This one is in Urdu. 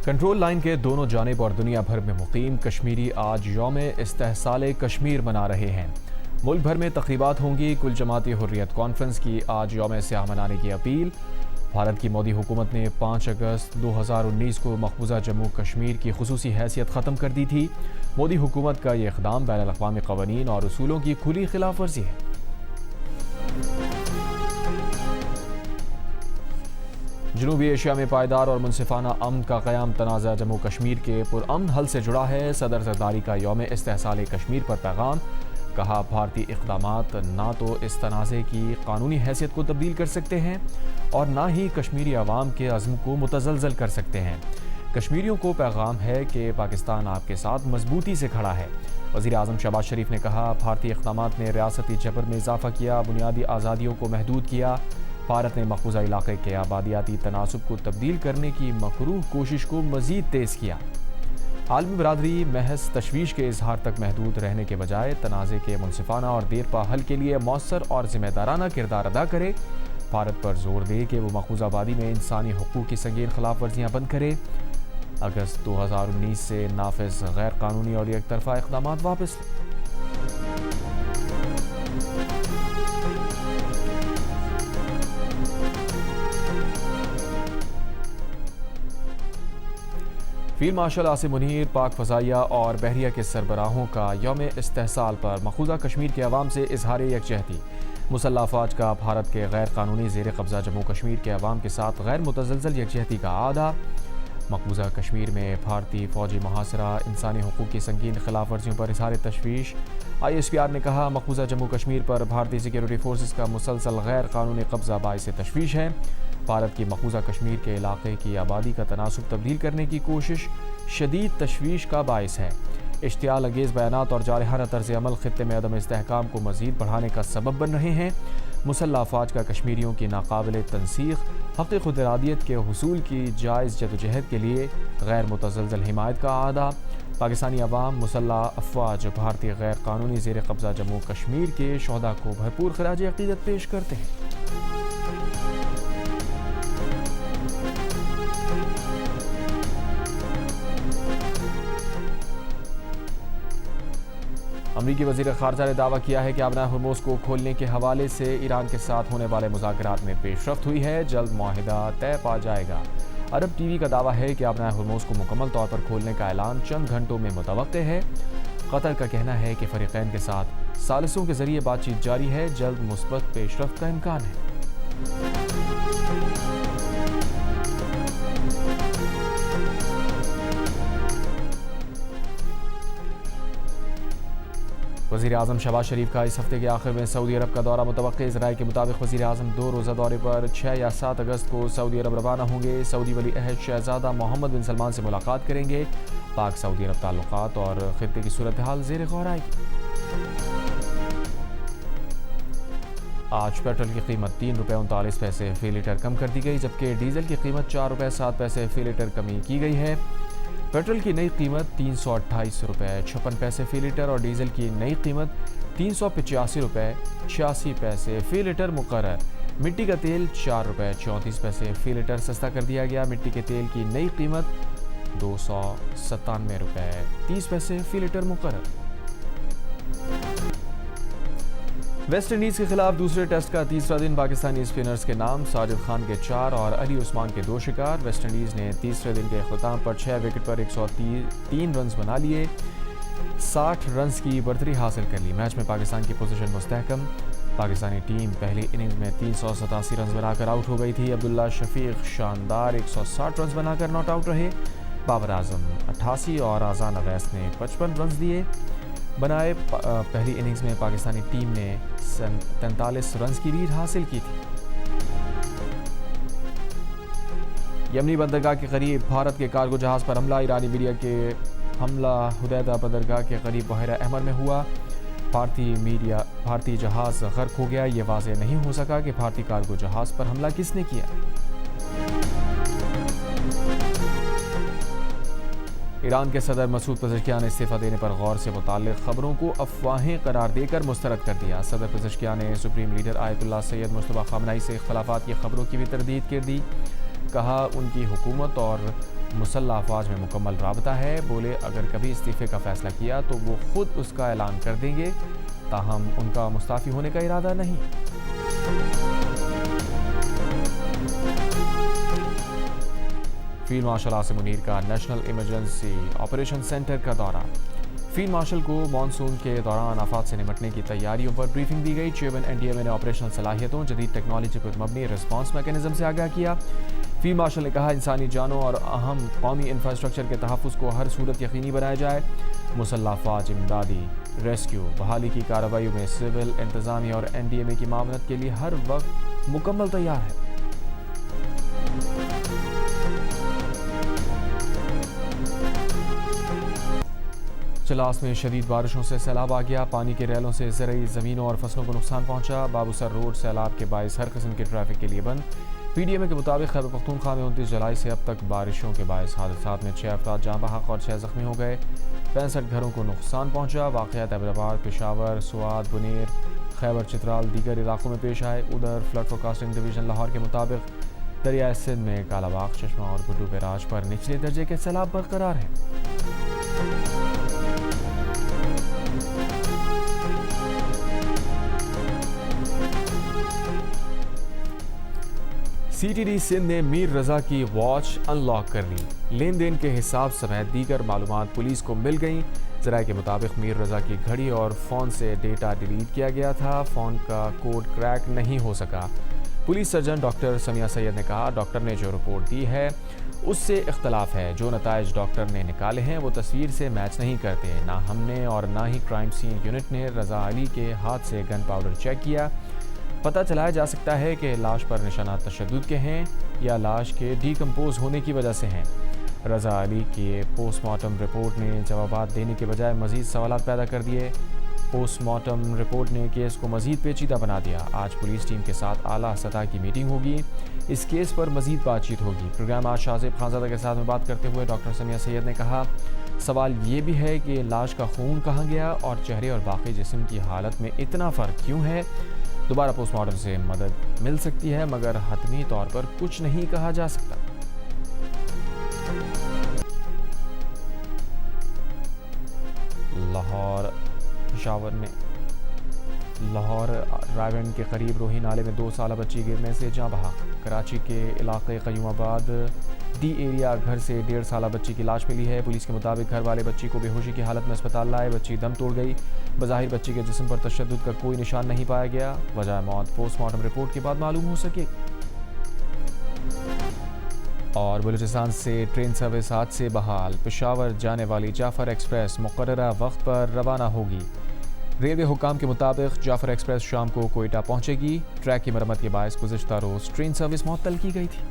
کنٹرول لائن کے دونوں جانب اور دنیا بھر میں مقیم کشمیری آج یوم استحصال کشمیر منا رہے ہیں۔ ملک بھر میں تقریبات ہوں گی۔ کل جماعتی حریت کانفرنس کی آج یوم سیاہ منانے کی اپیل۔ بھارت کی مودی حکومت نے 5 اگست 2019 کو مقبوضہ جموں کشمیر کی خصوصی حیثیت ختم کر دی تھی۔ مودی حکومت کا یہ اقدام بین الاقوامی قوانین اور اصولوں کی کھلی خلاف ورزی ہے۔ جنوبی ایشیا میں پائیدار اور منصفانہ امن کا قیام تنازع جموں کشمیر کے پرامن حل سے جڑا ہے۔ صدر زرداری کا یوم استحصال کشمیر پر پیغام۔ کہا بھارتی اقدامات نہ تو اس تنازع کی قانونی حیثیت کو تبدیل کر سکتے ہیں اور نہ ہی کشمیری عوام کے عزم کو متزلزل کر سکتے ہیں۔ کشمیریوں کو پیغام ہے کہ پاکستان آپ کے ساتھ مضبوطی سے کھڑا ہے۔ وزیر اعظم شہباز شریف نے کہا بھارتی اقدامات نے ریاستی جبر میں اضافہ کیا، بنیادی آزادیوں کو محدود کیا۔ بھارت نے مقبوضہ علاقے کے آبادیاتی تناسب کو تبدیل کرنے کی مکروہ کوشش کو مزید تیز کیا۔ عالمی برادری محض تشویش کے اظہار تک محدود رہنے کے بجائے تنازع کے منصفانہ اور دیرپا حل کے لیے مؤثر اور ذمہ دارانہ کردار ادا کرے۔ بھارت پر زور دے کہ وہ مقبوضہ آبادی میں انسانی حقوق کی سنگین خلاف ورزیاں بند کرے۔ اگست 2019 سے نافذ غیر قانونی اور یک طرفہ اقدامات واپس لیں۔ فیلڈ مارشل عاصم منیر پاک فضائیہ اور بحریہ کے سربراہوں کا یوم استحصال پر مقبوضہ کشمیر کے عوام سے اظہار یکجہتی۔ مسلح افواج کا بھارت کے غیر قانونی زیر قبضہ جموں کشمیر کے عوام کے ساتھ غیر متزلزل یکجہتی کا اعادہ۔ مقبوضہ کشمیر میں بھارتی فوجی محاصرہ، انسانی حقوق کی سنگین خلاف ورزیوں پر اظہار تشویش۔ ISPR نے کہا مقبوضہ جموں کشمیر پر بھارتی سیکیورٹی فورسز کا مسلسل غیر قانونی قبضہ باعث تشویش ہے۔ بھارت کی مقبوضہ کشمیر کے علاقے کی آبادی کا تناسب تبدیل کرنے کی کوشش شدید تشویش کا باعث ہے۔ اشتعال انگیز بیانات اور جارحانہ طرز عمل خطے میں عدم استحکام کو مزید بڑھانے کا سبب بن رہے ہیں۔ مسلح افواج کا کشمیریوں کی ناقابل تنسیق حق خود ارادیت کے حصول کی جائز جدوجہد کے لیے غیر متزلزل حمایت کا اعادہ۔ پاکستانی عوام مسلح افواج بھارتی غیر قانونی زیر قبضہ جموں کشمیر کے شہداء کو بھرپور خراج عقیدت پیش کرتے ہیں۔ امریکی وزیر خارجہ نے دعویٰ کیا ہے کہ آبنائے ہرموز کو کھولنے کے حوالے سے ایران کے ساتھ ہونے والے مذاکرات میں پیش رفت ہوئی ہے، جلد معاہدہ طے پا جائے گا۔ عرب ٹی وی کا دعویٰ ہے کہ آبنائے ہرموز کو مکمل طور پر کھولنے کا اعلان چند گھنٹوں میں متوقع ہے۔ قطر کا کہنا ہے کہ فریقین کے ساتھ ثالثوں کے ذریعے بات چیت جاری ہے، جلد مثبت پیش رفت کا امکان ہے۔ وزیر اعظم شہباز شریف کا اس ہفتے کے آخر میں سعودی عرب کا دورہ متوقع۔ ذرائع کے مطابق وزیر اعظم 2 روزہ دورے پر 6 یا 7 اگست کو سعودی عرب روانہ ہوں گے۔ سعودی ولی عہد شہزادہ محمد بن سلمان سے ملاقات کریں گے۔ پاک سعودی عرب تعلقات اور خطے کی صورتحال زیر غور آئے گی۔ آج پیٹرول کی قیمت 3 روپے 39 پیسے فی لیٹر کم کر دی گئی، جبکہ ڈیزل کی قیمت 4 روپے 7 پیسے فی لیٹر کمی کی گئی ہے۔ پیٹرول کی نئی قیمت 328 روپے 56 پیسے فی لیٹر اور ڈیزل کی نئی قیمت 385 روپے 86 پیسے فی لیٹر مقرر۔ مٹی کا تیل 4 روپے 34 پیسے فی لیٹر سستا کر دیا گیا۔ مٹی کے تیل کی نئی قیمت 297 روپے 30 پیسے فی لیٹر مقرر۔ ویسٹ انڈیز کے خلاف دوسرے ٹیسٹ کا تیسرا دن پاکستانی اسپنرز کے نام، ساجد خان کے 4 اور علی عثمان کے 2 شکار۔ ویسٹ انڈیز نے تیسرے دن کے اختتام پر 6 وکٹ پر 103 رنز بنا لیے، 60 رنز کی برتری حاصل کر لی۔ میچ میں پاکستان کی پوزیشن مستحکم۔ پاکستانی ٹیم پہلی اننگز میں 387 رنز بنا کر آؤٹ ہو گئی تھی۔ عبداللہ شفیق شاندار 160 رنز بنا کر ناٹ آؤٹ رہے۔ بابر اعظم 88 اور اذان اویس نے 55 رنز دیے بنائے۔ پہلی اننگز میں پاکستانی ٹیم نے 43 رنز کی لیڈ حاصل کی تھی۔ یمنی بندرگاہ کے قریب بھارت کے کارگو جہاز پر حملہ، ایرانی میڈیا کے حملہ حدیدہ بندرگاہ کے قریب بحیرہ احمر میں ہوا۔ بھارتی جہاز غرق ہو گیا، یہ واضح نہیں ہو سکا کہ بھارتی کارگو جہاز پر حملہ کس نے کیا۔ ایران کے صدر مسعود پزشکیان نے استعفیٰ دینے پر غور سے متعلق خبروں کو افواہیں قرار دے کر مسترد کر دیا۔ صدر پزشکیان نے سپریم لیڈر آیت اللہ سید مجتبیٰ خامنہ ای سے اختلافات کی خبروں کی بھی تردید کر دی۔ کہا ان کی حکومت اور مسلح افواج میں مکمل رابطہ ہے. بولے اگر کبھی استعفے کا فیصلہ کیا تو وہ خود اس کا اعلان کر دیں گے, تاہم ان کا مستعفی ہونے کا ارادہ نہیں. فیلڈ مارشل عاصم منیر کا نیشنل ایمرجنسی آپریشن سینٹر کا دورہ. فیلڈ مارشل کو مانسون کے دوران آفات سے نمٹنے کی تیاریوں پر بریفنگ دی گئی. چیئرمین NDMA نے آپریشنل صلاحیتوں, جدید ٹیکنالوجی پر مبنی رسپانس میکینزم سے آگاہ کیا. فیلڈ مارشل نے کہا انسانی جانوں اور اہم قومی انفراسٹرکچر کے تحفظ کو ہر صورت یقینی بنایا جائے. مسلح افواج امدادی, ریسکیو, بحالی کی کارروائیوں میں سول انتظامیہ اور NDMA کی معاونت کے لیے ہر وقت مکمل تیار ہے. چلاس میں شدید بارشوں سے سیلاب آ گیا. پانی کے ریلوں سے زرعی زمینوں اور فصلوں کو نقصان پہنچا. بابوسر روڈ سیلاب کے باعث ہر قسم کے ٹریفک کے لیے بند. PDMA کے مطابق خیبر پختونخوا میں 29 جولائی سے اب تک بارشوں کے باعث حادثات میں 6 افراد جاں بحق اور 6 زخمی ہو گئے. 65 گھروں کو نقصان پہنچا. واقعات ایبٹ، پشاور، سوات، بنیر، خیبر چترال دیگر علاقوں میں پیش آئے. ادھر فلڈ فورکاسٹنگ ڈویژن لاہور کے مطابق دریائے سندھ میں کالا باغ، چشمہ اور گڈو بیراج پر نچلے درجے کے سیلاب برقرار ہیں. CTD سندھ نے میر رضا کی واچ ان لاک کر لی. لین دین کے حساب سمیت دیگر معلومات پولیس کو مل گئیں. ذرائع کے مطابق میر رضا کی گھڑی اور فون سے ڈیٹا ڈیلیٹ کیا گیا تھا. فون کا کوڈ کریک نہیں ہو سکا. پولیس سرجن ڈاکٹر سمیہ سید نے کہا ڈاکٹر نے جو رپورٹ دی ہے اس سے اختلاف ہے. جو نتائج ڈاکٹر نے نکالے ہیں وہ تصویر سے میچ نہیں کرتے. نہ ہم نے اور نہ ہی کرائم سین یونٹ نے رضا علی کے ہاتھ سے گن پاؤڈر چیک کیا. پتہ چلایا جا سکتا ہے کہ لاش پر نشانات تشدد کے ہیں یا لاش کے ڈی کمپوز ہونے کی وجہ سے ہیں. رضا علی کی پوسٹ مارٹم رپورٹ نے جوابات دینے کے بجائے مزید سوالات پیدا کر دیے. پوسٹ مارٹم رپورٹ نے کیس کو مزید پیچیدہ بنا دیا. آج پولیس ٹیم کے ساتھ اعلیٰ سطح کی میٹنگ ہوگی. اس کیس پر مزید بات چیت ہوگی. پروگرام آج شاہزیب خانزادہ کے ساتھ میں بات کرتے ہوئے ڈاکٹر سمیہ سید نے کہا سوال یہ بھی ہے کہ لاش کا خون کہاں گیا اور چہرے اور باقی جسم کی حالت میں اتنا فرق کیوں ہے. دوبارہ پوسٹ مارٹم سے مدد مل سکتی ہے مگر حتمی طور پر کچھ نہیں کہا جا سکتا. لاہور رائیونڈ کے قریب روہی نالے میں 2 سالہ بچی گرنے سے جاں بحق. کراچی کے علاقے قیوم آباد ڈی ایریا گھر سے 1.5 سالہ بچی کی لاش ملی ہے. پولیس کے مطابق گھر والے بچی کو بے ہوشی کی حالت میں اسپتال لائے. بچی دم توڑ گئی. بظاہر بچی کے جسم پر تشدد کا کوئی نشان نہیں پایا گیا. وجہ موت پوسٹ مارٹم رپورٹ کے بعد معلوم ہو سکے. اور بلوچستان سے ٹرین سروس آج سے بحال. پشاور جانے والی جعفر ایکسپریس مقررہ وقت پر روانہ ہوگی. ریلوے حکام کے مطابق جعفر ایکسپریس شام کو کوئٹہ پہنچے گی. ٹریک کی مرمت کے باعث گزشتہ روز ٹرین سروس معطل کی گئی تھی.